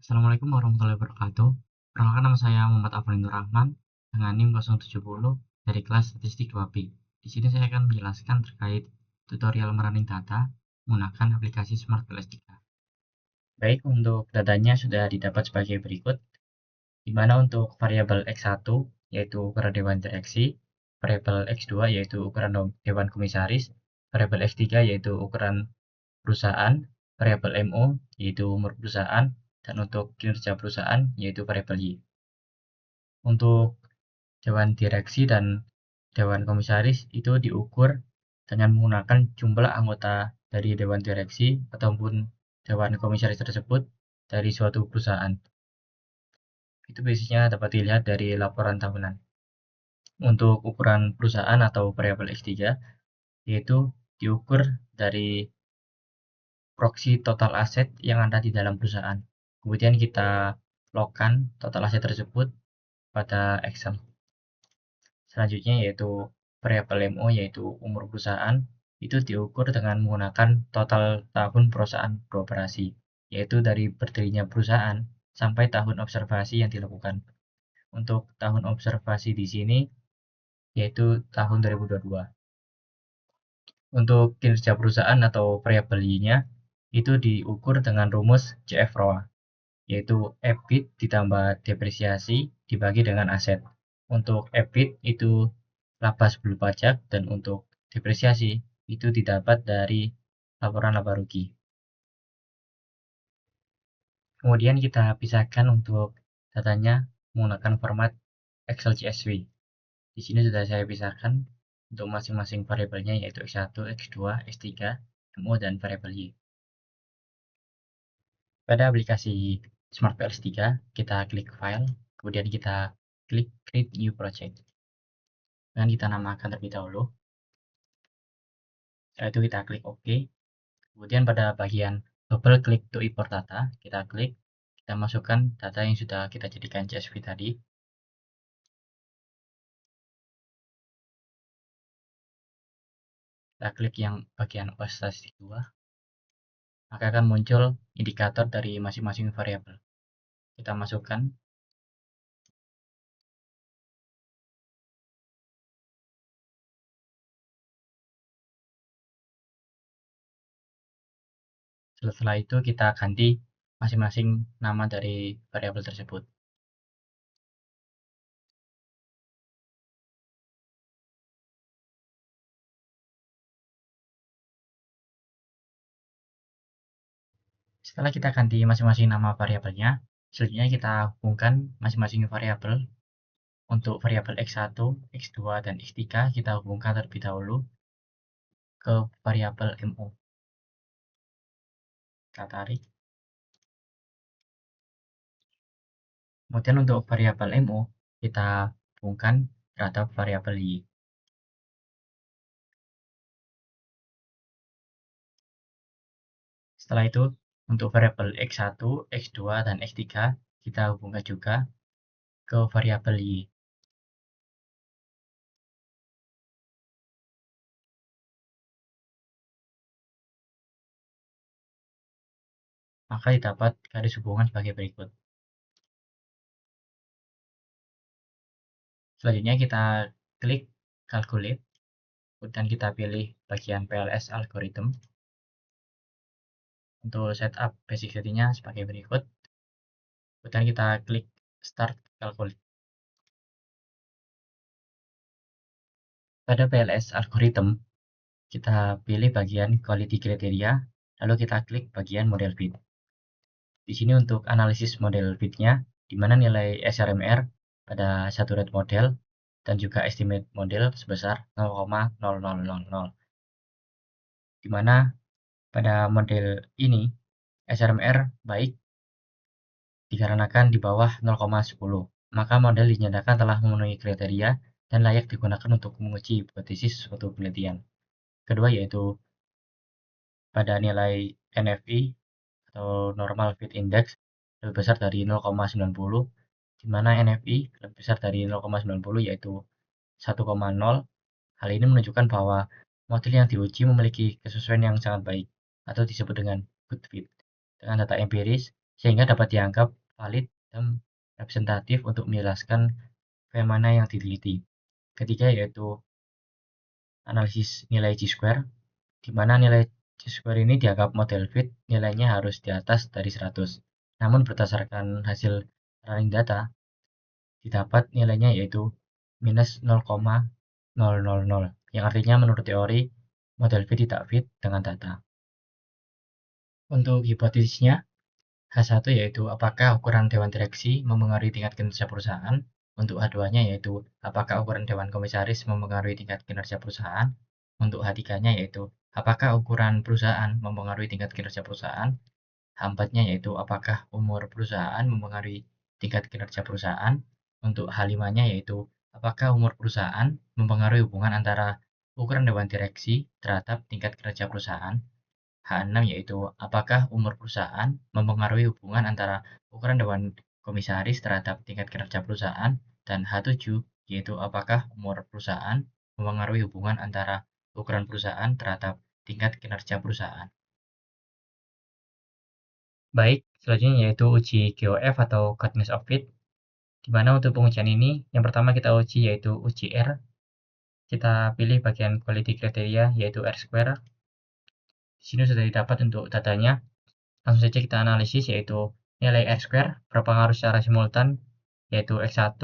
Assalamualaikum warahmatullahi wabarakatuh. Perkenalkan, nama saya Muhammad Afrinur Rahman dengan NIM 070 dari kelas Statistik 2B. Di sini saya akan menjelaskan terkait tutorial merunning data menggunakan aplikasi Smart PLS3. Baik, untuk datanya sudah didapat sebagai berikut, di mana untuk variabel X1 yaitu ukuran dewan direksi, variabel X2 yaitu ukuran dewan komisaris, variabel X3 yaitu ukuran perusahaan, variabel MO yaitu umur perusahaan, dan untuk kinerja perusahaan yaitu variabel Y. Untuk dewan direksi dan dewan komisaris itu diukur dengan menggunakan jumlah anggota dari dewan direksi ataupun dewan komisaris tersebut dari suatu perusahaan. Itu biasanya dapat dilihat dari laporan tahunan. Untuk ukuran perusahaan atau variabel X3 yaitu diukur dari proksi total aset yang ada di dalam perusahaan. Kemudian kita logkan total aset tersebut pada Excel. Selanjutnya yaitu variabel MO yaitu umur perusahaan itu diukur dengan menggunakan total tahun perusahaan beroperasi, yaitu dari berdirinya perusahaan sampai tahun observasi yang dilakukan. Untuk tahun observasi di sini yaitu tahun 2022. Untuk kinerja perusahaan atau variabel Y-nya itu diukur dengan rumus CF-ROA, yaitu EBIT ditambah depresiasi dibagi dengan aset. Untuk EBIT itu laba sebelum pajak, dan untuk depresiasi itu didapat dari laporan laba rugi. Kemudian kita pisahkan untuk datanya menggunakan format Excel CSV. Di sini sudah saya pisahkan untuk masing-masing variabelnya, yaitu X1, X2, X3, MO, dan variabel Y. Pada aplikasi Smart PLS3, kita klik File, kemudian kita klik Create New Project. Dan kita namakan terlebih dahulu. Setelah itu kita klik OK. Kemudian pada bagian double klik to import data, kita klik, kita masukkan data yang sudah kita jadikan CSV tadi. Kita klik yang bagian OS statistik 2, maka akan muncul indikator dari masing-masing variabel. Kita masukkan. Setelah itu kita ganti masing-masing nama dari variabel tersebut. Setelah kita ganti masing-masing nama variabelnya, selanjutnya kita hubungkan masing-masing variabel. Untuk variabel X1, X2, dan X3 kita hubungkan terlebih dahulu ke variabel MO. Kita tarik. Kemudian untuk variabel MO kita hubungkan terhadap variabel Y. Setelah itu untuk variabel X1, X2, dan X3 kita hubungkan juga ke variabel Y. Maka didapat garis hubungan sebagai berikut. Selanjutnya kita klik Calculate, dan kita pilih bagian PLS Algorithm. Untuk setup basic settingnya sebagai berikut. Kemudian kita klik Start Calculate. Pada PLS Algorithm, kita pilih bagian Quality Criteria, lalu kita klik bagian Model Fit. Di sini untuk analisis model fit-nya, di mana nilai SRMR pada satu rate model dan juga estimate model sebesar 0,0000. Di mana pada model ini SRMR baik dikarenakan di bawah 0,10, maka model dinyatakan telah memenuhi kriteria dan layak digunakan untuk menguji hipotesis suatu penelitian. Kedua yaitu pada nilai NFI atau Normal Fit Index lebih besar dari 0,90, di mana NFI lebih besar dari 0,90 yaitu 1,0. Hal ini menunjukkan bahwa model yang diuji memiliki kesesuaian yang sangat baik atau disebut dengan good fit dengan data empiris sehingga dapat dianggap valid dan representatif untuk menjelaskan fenomena yang diteliti. Ketiga yaitu analisis nilai Chi-square, di mana nilai Chi-square ini dianggap model fit, nilainya harus di atas dari 100. Namun berdasarkan hasil running data, didapat nilainya yaitu minus 0,000, yang artinya menurut teori model fit tidak fit dengan data. Untuk hipotesisnya, H1 yaitu apakah ukuran dewan direksi mempengaruhi tingkat kinerja perusahaan. Untuk H2-nya yaitu apakah ukuran dewan komisaris mempengaruhi tingkat kinerja perusahaan. Untuk H3-nya yaitu apakah ukuran perusahaan mempengaruhi tingkat kinerja perusahaan. H4-nya yaitu apakah umur perusahaan mempengaruhi tingkat kinerja perusahaan. Untuk H5-nya yaitu apakah umur perusahaan mempengaruhi hubungan antara ukuran dewan direksi terhadap tingkat kinerja perusahaan. H6 yaitu apakah umur perusahaan mempengaruhi hubungan antara ukuran dewan komisaris terhadap tingkat kinerja perusahaan, dan H7 yaitu apakah umur perusahaan mempengaruhi hubungan antara ukuran perusahaan terhadap tingkat kinerja perusahaan. Baik, selanjutnya yaitu uji GOF atau Godness of Fit, di mana untuk pengujian ini yang pertama kita uji yaitu uji R. Kita pilih bagian quality criteria yaitu R square. Di sini sudah didapat untuk datanya. Langsung saja kita analisis yaitu nilai R square berpengaruh secara simultan yaitu X1,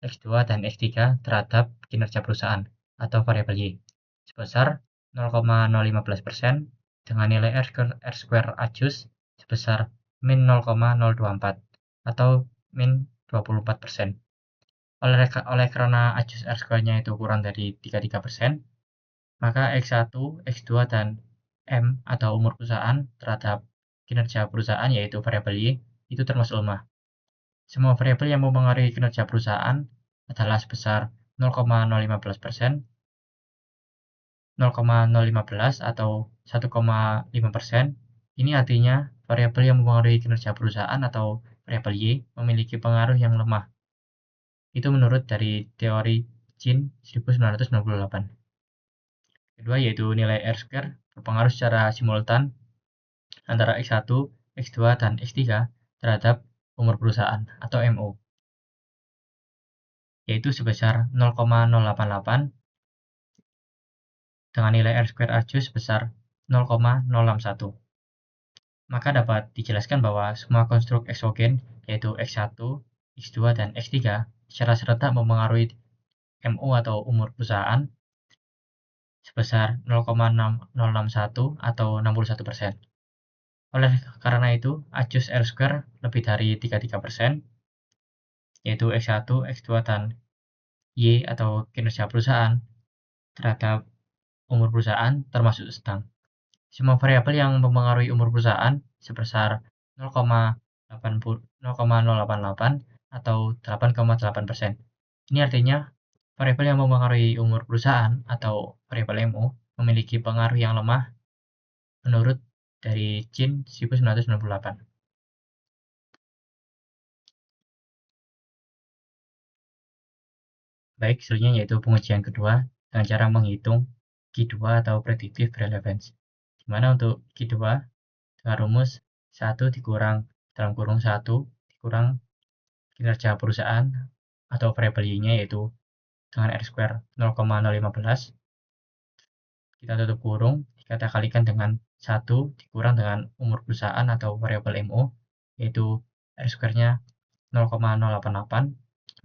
X2, dan X3 terhadap kinerja perusahaan atau variabel Y sebesar 0,015% dengan nilai R square adjust sebesar min 0,024 atau min 24%. Oleh karena adjust R square-nya itu kurang dari 33%, maka X1, X2, dan M atau umur perusahaan terhadap kinerja perusahaan yaitu variabel Y itu termasuk lemah. Semua variabel yang mempengaruhi kinerja perusahaan adalah sebesar 0,015%, 0,015 atau 1,5%. Ini artinya variabel yang mempengaruhi kinerja perusahaan atau variabel Y memiliki pengaruh yang lemah. Itu menurut dari teori Chin 1998. Kedua yaitu nilai R square berpengaruh secara simultan antara X1, X2, dan X3 terhadap umur perusahaan atau MO, yaitu sebesar 0,088 dengan nilai R square adjust sebesar 0,061. Maka dapat dijelaskan bahwa semua konstruk eksogen yaitu X1, X2, dan X3 secara serentak mempengaruhi MO atau umur perusahaan sebesar 0,061 atau 61%. Oleh karena itu, adjust R square lebih dari 33%, yaitu X1, X2, dan Y atau kinerja perusahaan terhadap umur perusahaan termasuk sedang. Semua variabel yang mempengaruhi umur perusahaan sebesar 0,088 atau 8,8%. Ini artinya variabel yang mempengaruhi umur perusahaan atau variabel MO memiliki pengaruh yang lemah menurut dari Chin 1998. Baik, selanjutnya yaitu pengujian kedua dengan cara menghitung Q2 atau predictive relevance. Di mana untuk Q2 dengan rumus 1 dikurang dalam kurung 1 dikurang kinerja perusahaan atau variabel Y-nya yaitu dengan R square 0,015, kita tutup kurung, kita kalikan dengan 1 dikurang dengan umur perusahaan atau variabel MO yaitu R square-nya 0,088,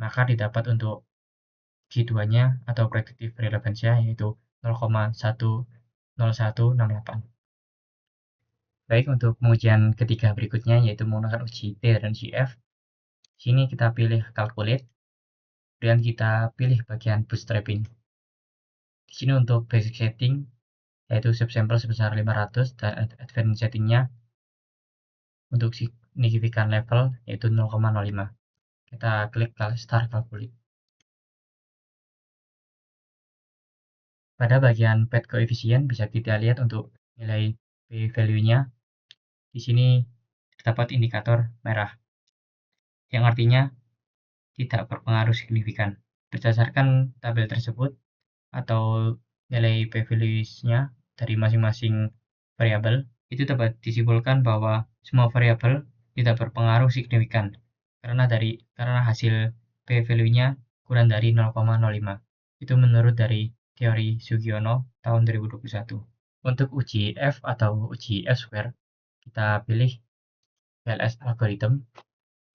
maka didapat untuk Q2-nya atau predictive relevance-nya yaitu 0,10168. Baik, untuk pengujian ketiga berikutnya yaitu menggunakan uji T dan uji F. Di sini kita pilih calculate, kemudian kita pilih bagian bootstrapping. Di sini untuk basic setting yaitu subsample sebesar 500 dan advanced settingnya untuk significant level yaitu 0,05. Kita klik start calculate. Pada bagian pad coefficient bisa kita lihat untuk nilai p-value-nya. Di sini terdapat indikator merah, yang artinya tidak berpengaruh signifikan. Berdasarkan tabel tersebut atau nilai p-values-nya dari masing-masing variabel, itu dapat disimpulkan bahwa semua variabel tidak berpengaruh signifikan karena hasil p-value-nya kurang dari 0,05. Itu menurut dari teori Sugiono tahun 2021. Untuk uji F atau uji F-square, kita pilih VLS algorithm.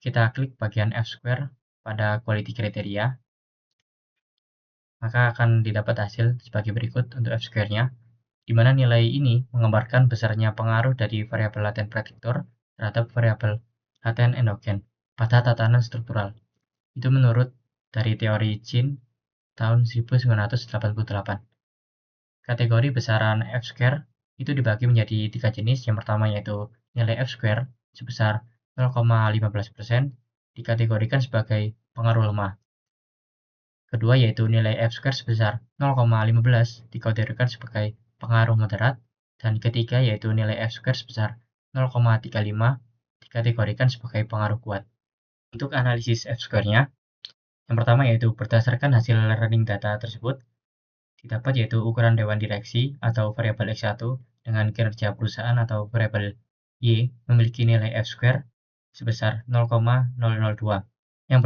Kita klik bagian F-square pada quality criteria, maka akan didapat hasil sebagai berikut untuk F-square-nya, di mana nilai ini menggambarkan besarnya pengaruh dari variabel laten prediktor terhadap variabel laten endogen pada tatanan struktural. Itu menurut dari teori Chin tahun 1988. Kategori besaran F-square itu dibagi menjadi 3 jenis. Yang pertama yaitu nilai F-square sebesar 0,15% dikategorikan sebagai pengaruh lemah. Kedua yaitu nilai F-square sebesar 0,15 dikategorikan sebagai pengaruh moderat. Dan ketiga yaitu nilai F-square sebesar 0,35 dikategorikan sebagai pengaruh kuat. Untuk analisis F-square-nya, yang pertama yaitu berdasarkan hasil learning data tersebut, didapat yaitu ukuran dewan direksi atau variabel X1 dengan kinerja perusahaan atau variabel Y memiliki nilai F-square sebesar 0,002 yang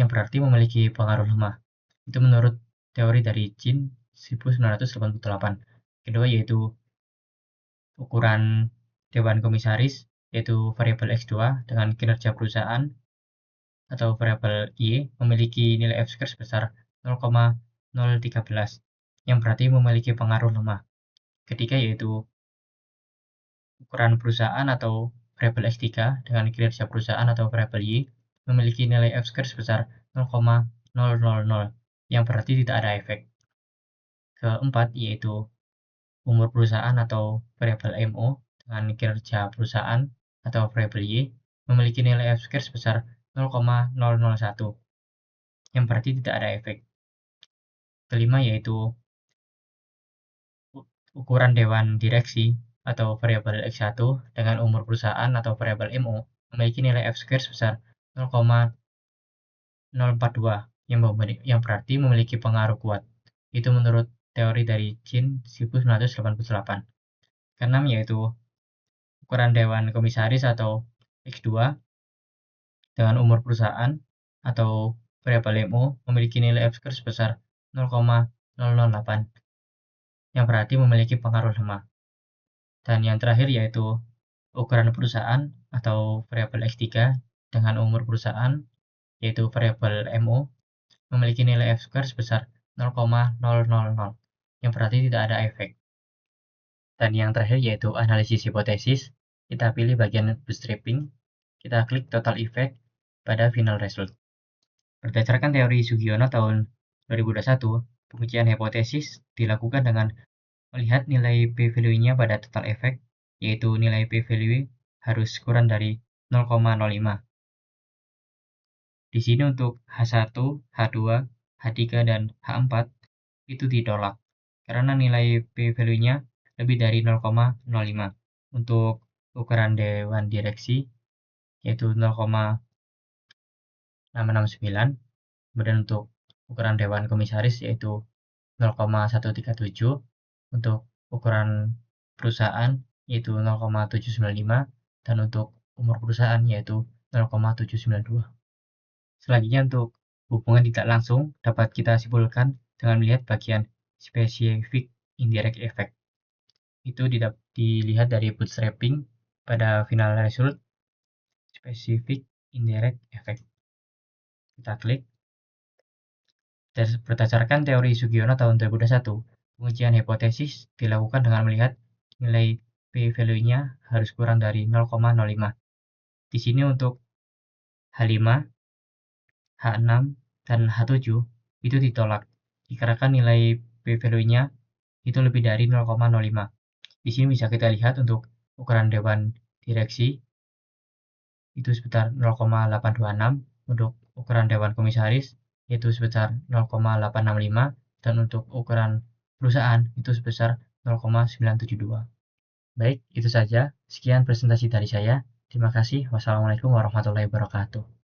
berarti memiliki pengaruh lemah. Itu menurut teori dari Chin 1988. Kedua yaitu ukuran dewan komisaris yaitu variabel X2 dengan kinerja perusahaan atau variabel Y memiliki nilai F-square sebesar 0,013 yang berarti memiliki pengaruh lemah. Ketiga yaitu ukuran perusahaan atau variabel X3 dengan kinerja perusahaan atau variabel Y memiliki nilai F-square sebesar 0,000 yang berarti tidak ada efek. Keempat yaitu umur perusahaan atau variabel MO dengan kinerja perusahaan atau variabel Y memiliki nilai F-square sebesar 0,001 yang berarti tidak ada efek. Kelima yaitu ukuran dewan direksi atau variabel X1 dengan umur perusahaan atau variabel MO memiliki nilai F-square sebesar 0,042 yang berarti memiliki pengaruh kuat. Itu menurut teori dari Chin 1988. Keenam yaitu ukuran dewan komisaris atau X2 dengan umur perusahaan atau variabel MO memiliki nilai F-square sebesar 0,008 yang berarti memiliki pengaruh lemah. Dan yang terakhir yaitu ukuran perusahaan atau variabel X3 dengan umur perusahaan yaitu variabel MO memiliki nilai F-square sebesar 0,000 yang berarti tidak ada efek. Dan yang terakhir yaitu analisis hipotesis. Kita pilih bagian bootstrapping, kita klik total effect pada final result. Berdasarkan teori Sugiono tahun 2021, pengujian hipotesis dilakukan dengan melihat nilai p-value-nya pada total effect, yaitu nilai p-value harus kurang dari 0,05. Di sini untuk H1, H2, H3, dan H4 itu ditolak karena nilai p-value-nya lebih dari 0,05. Untuk ukuran dewan direksi yaitu 0,669, kemudian untuk ukuran dewan komisaris yaitu 0,137, untuk ukuran perusahaan yaitu 0,795, dan untuk umur perusahaan yaitu 0,792. Selanjutnya untuk hubungan tidak langsung dapat kita simpulkan dengan melihat bagian specific indirect effect. Itu dilihat dari bootstrapping pada final result specific indirect effect. Kita klik. Berdasarkan teori Sugiono tahun 2021, pengujian hipotesis dilakukan dengan melihat nilai p-value-nya harus kurang dari 0,05. Di sini untuk H5, H6, dan H7 itu ditolak dikarenakan nilai p-value-nya itu lebih dari 0,05. Di sini bisa kita lihat untuk ukuran dewan direksi itu sebesar 0,826, untuk ukuran dewan komisaris yaitu sebesar 0,865, dan untuk ukuran perusahaan itu sebesar 0,972. Baik, itu saja. Sekian presentasi dari saya. Terima kasih. Wassalamualaikum warahmatullahi wabarakatuh.